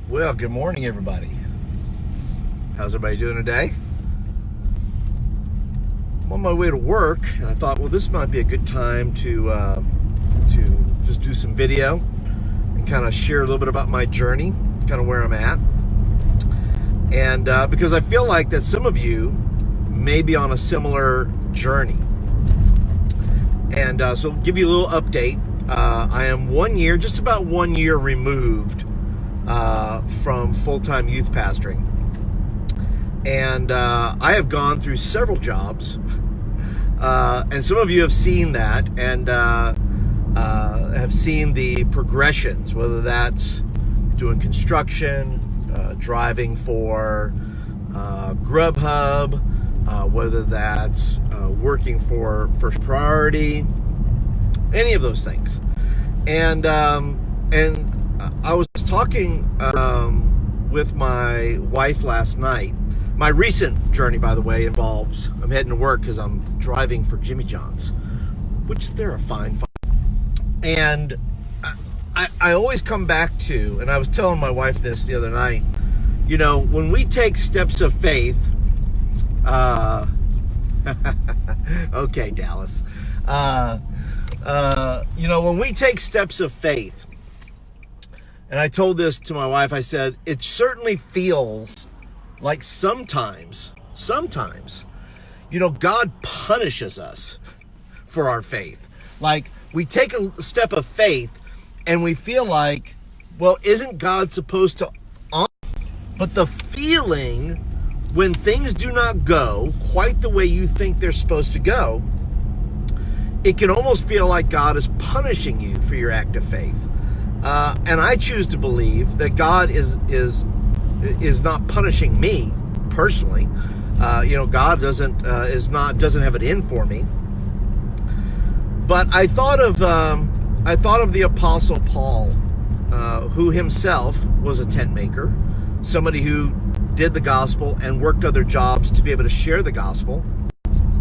Well, good morning, everybody. How's everybody doing today? I'm on my way to work, and I thought, well, this might be a good time to just do some video and kind of share a little bit about my journey, kind of where I'm at. And because I feel like that some of you may be on a similar journey. And so I'll give you a little update. I am just about 1 year removed from full-time youth pastoring. And I have gone through several jobs. And some of you have seen that and have seen the progressions, whether that's doing construction, driving for Grubhub, whether that's working for First Priority, any of those things. And I was talking with my wife last night. My recent journey, by the way, involves I'm heading to work because I'm driving for Jimmy John's, which they're a fine. And I always come back to, and I was telling my wife this the other night, you know, when we take steps of faith, okay, Dallas, you know, when we take steps of faith, and I told this to my wife, I said, it certainly feels like sometimes, you know, God punishes us for our faith. Like, we take a step of faith and we feel like, well, isn't God supposed to honor? But the feeling when things do not go quite the way you think they're supposed to go, it can almost feel like God is punishing you for your act of faith. And I choose to believe that God is not punishing me personally. You know, God doesn't have it in for me. But I thought of the Apostle Paul, who himself was a tent maker, somebody who did the gospel and worked other jobs to be able to share the gospel.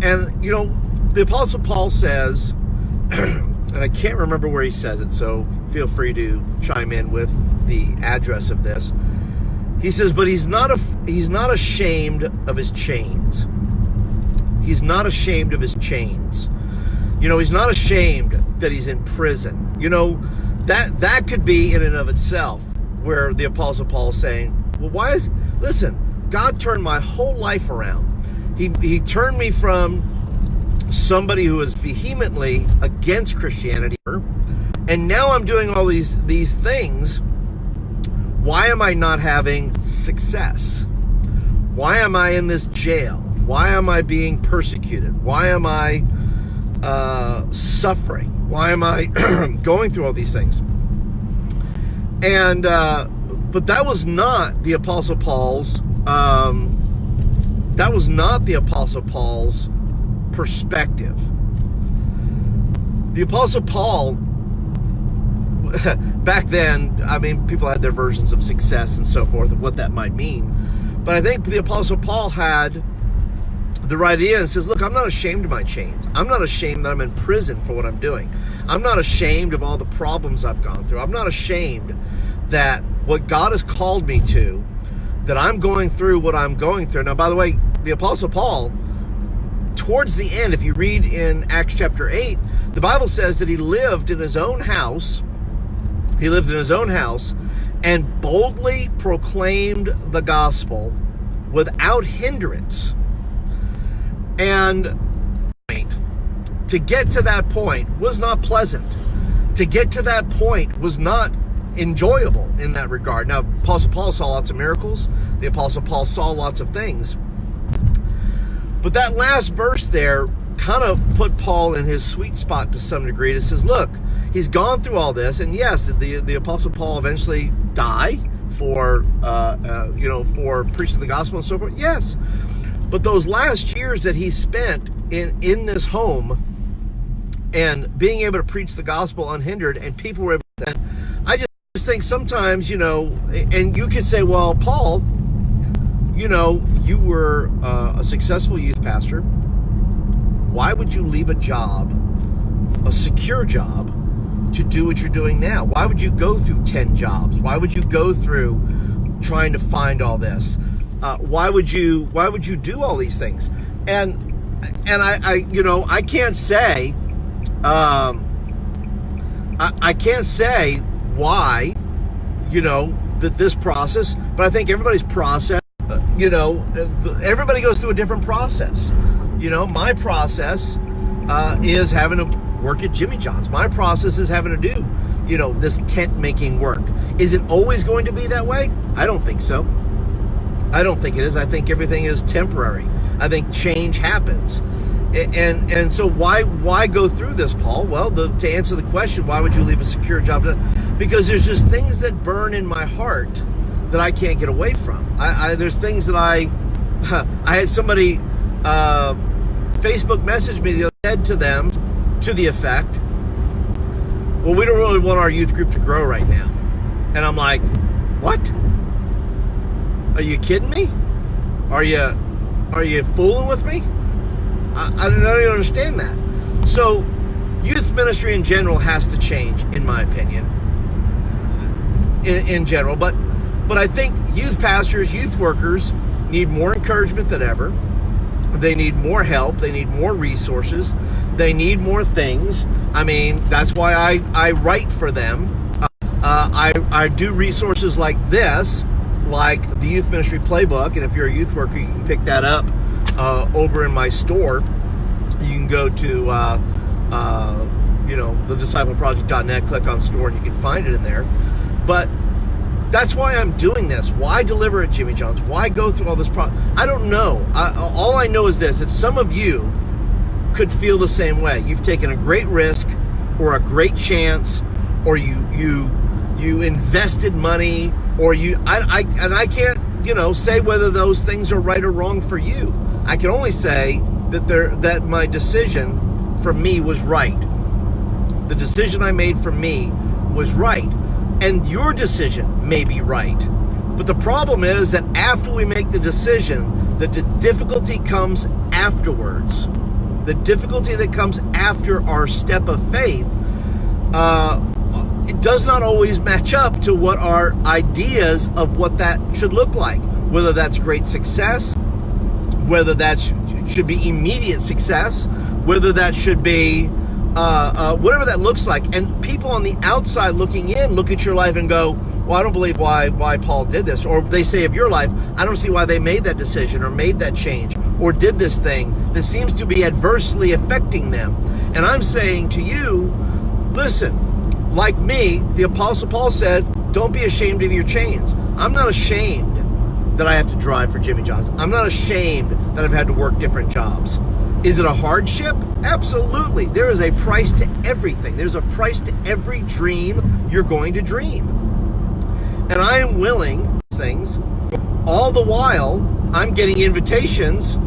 And you know, the Apostle Paul says, and I can't remember where he says it, so feel free to chime in with the address of this. He says, but he's not ashamed of his chains. He's not ashamed of his chains. You know, he's not ashamed that he's in prison. You know, that could be in and of itself where the Apostle Paul is saying, well, listen, God turned my whole life around. He turned me from somebody who is vehemently against Christianity, and now I'm doing all these things. Why am I not having success? Why am I in this jail? Why am I being persecuted? Why am I suffering? Why am I going through all these things? And but that was not the Apostle Paul's. That was not the Apostle Paul's perspective. The Apostle Paul, back then, I mean, people had their versions of success and so forth, of what that might mean. But I think the Apostle Paul had the right idea and says, look, I'm not ashamed of my chains. I'm not ashamed that I'm in prison for what I'm doing. I'm not ashamed of all the problems I've gone through. I'm not ashamed that what God has called me to, that I'm going through what I'm going through. Now, by the way, the Apostle Paul, towards the end, if you read in Acts chapter 8, the Bible says that he lived in his own house. He lived in his own house and boldly proclaimed the gospel without hindrance. And to get to that point was not pleasant. To get to that point was not enjoyable in that regard. Now, Apostle Paul saw lots of miracles. The Apostle Paul saw lots of things. But that last verse there kind of put Paul in his sweet spot to some degree. It says, look, he's gone through all this, and yes, the Apostle Paul eventually died for preaching the gospel and so forth. Yes, but those last years that he spent in this home and being able to preach the gospel unhindered, and people were able to, I just think sometimes, you know, and you could say, well, Paul, you know, you were a successful youth pastor. Why would you leave a job, a secure job, to do what you're doing now? Why would you go through 10 jobs? Why would you go through trying to find all this? Why would you do all these things? And I can't say I can't say why, that this process, but I think everybody's process, everybody goes through a different process. My process is having to work at Jimmy John's. My process is having to do, this tent making work. Is it always going to be that way? I don't think so. I don't think it is. I think everything is temporary. I think change happens. And so why go through this, Paul? Well, to answer the question, why would you leave a secure job? Because there's just things that burn in my heart that I can't get away from. There's things that I had somebody Facebook message me the other day, said to them to the effect, well, we don't really want our youth group to grow right now. And I'm like, what? Are you kidding me? Are you fooling with me? I don't understand that. So youth ministry in general has to change, in my opinion, in general. But I think youth pastors, youth workers need more encouragement than ever. They need more help. They need more resources. They need more things. I mean, that's why I write for them. I do resources like this, like the Youth Ministry Playbook. And if you're a youth worker, you can pick that up over in my store. You can go to thediscipleproject.net, click on store, and you can find it in there. But that's why I'm doing this. Why deliver at Jimmy John's? Why go through all this I don't know. All I know is this, that some of you could feel the same way. You've taken a great risk or a great chance, or you invested money, or I can't, say whether those things are right or wrong for you. I can only say that my decision for me was right. The decision I made for me was right. And your decision may be right. But the problem is that after we make the decision, that the difficulty comes afterwards. The difficulty that comes after our step of faith, it does not always match up to what our ideas of what that should look like. Whether that's great success, whether that should be immediate success, whether that should be whatever that looks like. And people on the outside looking in look at your life and go, well, I don't believe why Paul did this. Or they say of your life, I don't see why they made that decision or made that change or did this thing that seems to be adversely affecting them. And I'm saying to you, listen, like me, the Apostle Paul said, don't be ashamed of your chains. I'm not ashamed that I have to drive for Jimmy John's. I'm not ashamed that I've had to work different jobs. Is it a hardship? Absolutely. There is a price to everything. There's a price to every dream you're going to dream. And I am willing things. All the while, I'm getting invitations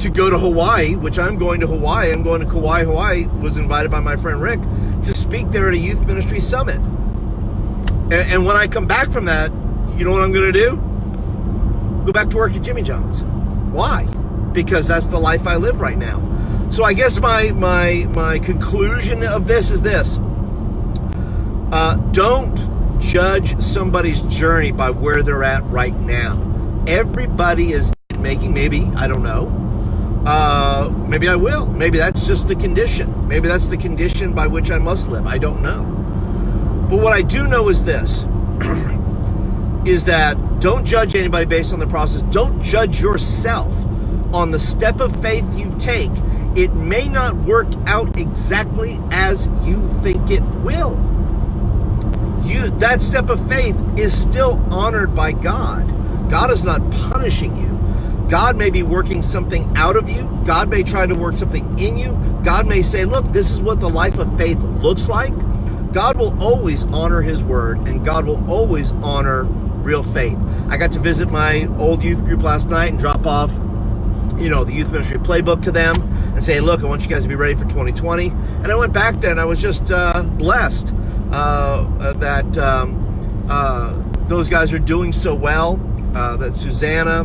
to go to Hawaii, which I'm going to Hawaii. I'm going to Kauai, Hawaii. Was invited by my friend Rick to speak there at a youth ministry summit. And when I come back from that, you know what I'm going to do? Go back to work at Jimmy John's. Why? Because that's the life I live right now. So I guess my conclusion of this is this. Don't judge somebody's journey by where they're at right now. Everybody is making, maybe, I don't know. Maybe I will. Maybe that's just the condition. Maybe that's the condition by which I must live. I don't know. But what I do know is this, is that don't judge anybody based on the process. Don't judge yourself on the step of faith you take. It may not work out exactly as you think it will. That step of faith is still honored by God. God is not punishing you. God may be working something out of you. God may try to work something in you. God may say, look, this is what the life of faith looks like. God will always honor his word, and God will always honor real faith. I got to visit my old youth group last night and drop off, the Youth Ministry Playbook to them and say, look, I want you guys to be ready for 2020. And I went back there and I was just blessed that those guys are doing so well, that Susanna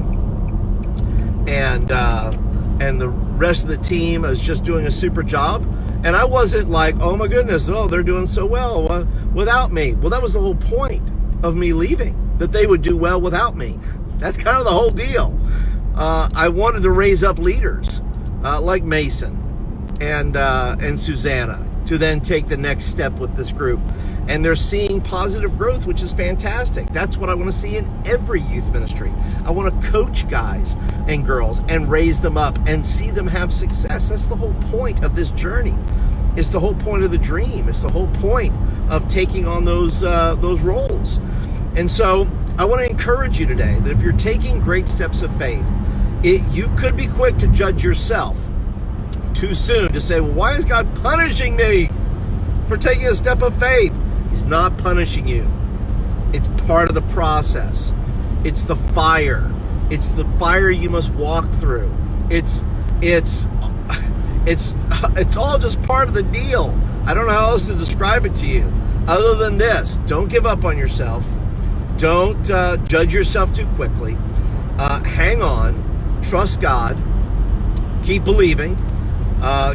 and the rest of the team is just doing a super job. And I wasn't like, oh my goodness, they're doing so well without me. Well, that was the whole point of me leaving. that they would do well without me. That's kind of the whole deal. I wanted to raise up leaders like Mason and Susanna to then take the next step with this group. And they're seeing positive growth, which is fantastic. That's what I want to see in every youth ministry. I want to coach guys and girls and raise them up and see them have success. That's the whole point of this journey. It's the whole point of the dream. It's the whole point of taking on those roles. And so I want to encourage you today that if you're taking great steps of faith, you could be quick to judge yourself too soon, to say, well, why is God punishing me for taking a step of faith? He's not punishing you. It's part of the process. It's the fire. It's the fire you must walk through. It's all just part of the deal. I don't know how else to describe it to you other than this. Don't give up on yourself. Don't judge yourself too quickly. Hang on. Trust God. Keep believing.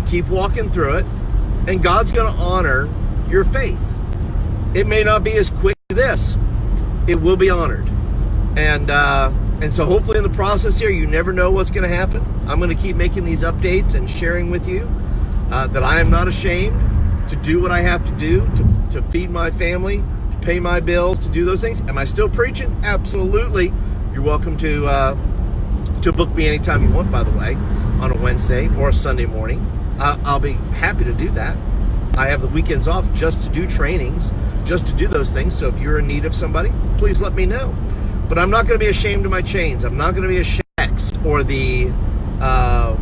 Keep walking through it. And God's going to honor your faith. It may not be as quick as this. It will be honored. And so hopefully in the process here, you never know what's going to happen. I'm going to keep making these updates and sharing with you that I am not ashamed to do what I have to do to feed my family, to pay my bills, to do those things. Am I still preaching? Absolutely. You're welcome to book me anytime you want, by the way, on a Wednesday or a Sunday morning. I'll be happy to do that. I have the weekends off just to do trainings, just to do those things. So if you're in need of somebody, please let me know. But I'm not going to be ashamed of my chains. I'm not going to be ashamed or the what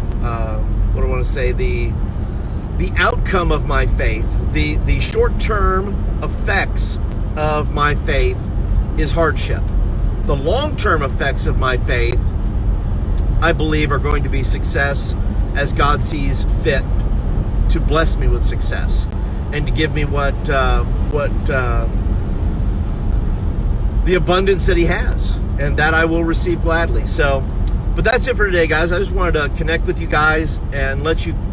do I want to say, the outcome of my faith, the short-term effects of my faith is hardship. The long-term effects of my faith, I believe, are going to be success as God sees fit to bless me with success and to give me what the abundance that He has, and that I will receive gladly. So, but that's it for today, guys. I just wanted to connect with you guys and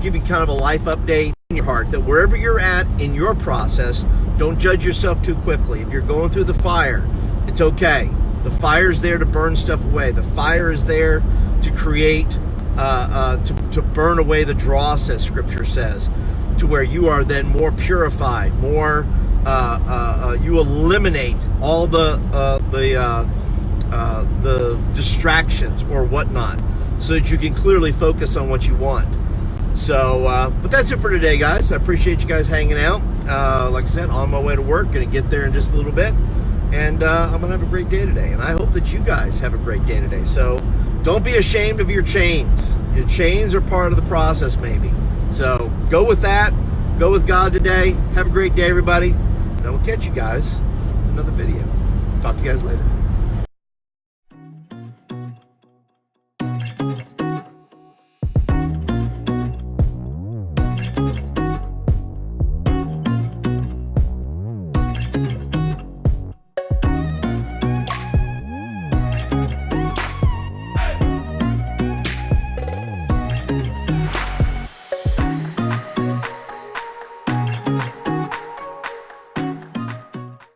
give you kind of a life update in your heart, that wherever you're at in your process, don't judge yourself too quickly. If you're going through the fire, it's okay. The fire's there to burn stuff away. The fire is there to create, to burn away the dross, as Scripture says, to where you are then more purified, more you eliminate all the distractions or whatnot, so that you can clearly focus on what you want. So, but that's it for today, guys. I appreciate you guys hanging out. Like I said, on my way to work, gonna get there in just a little bit, and I'm gonna have a great day today. And I hope that you guys have a great day today. So, don't be ashamed of your chains. Your chains are part of the process, maybe. So, go with that. Go with God today. Have a great day, everybody. And I will catch you guys in another video. Talk to you guys later.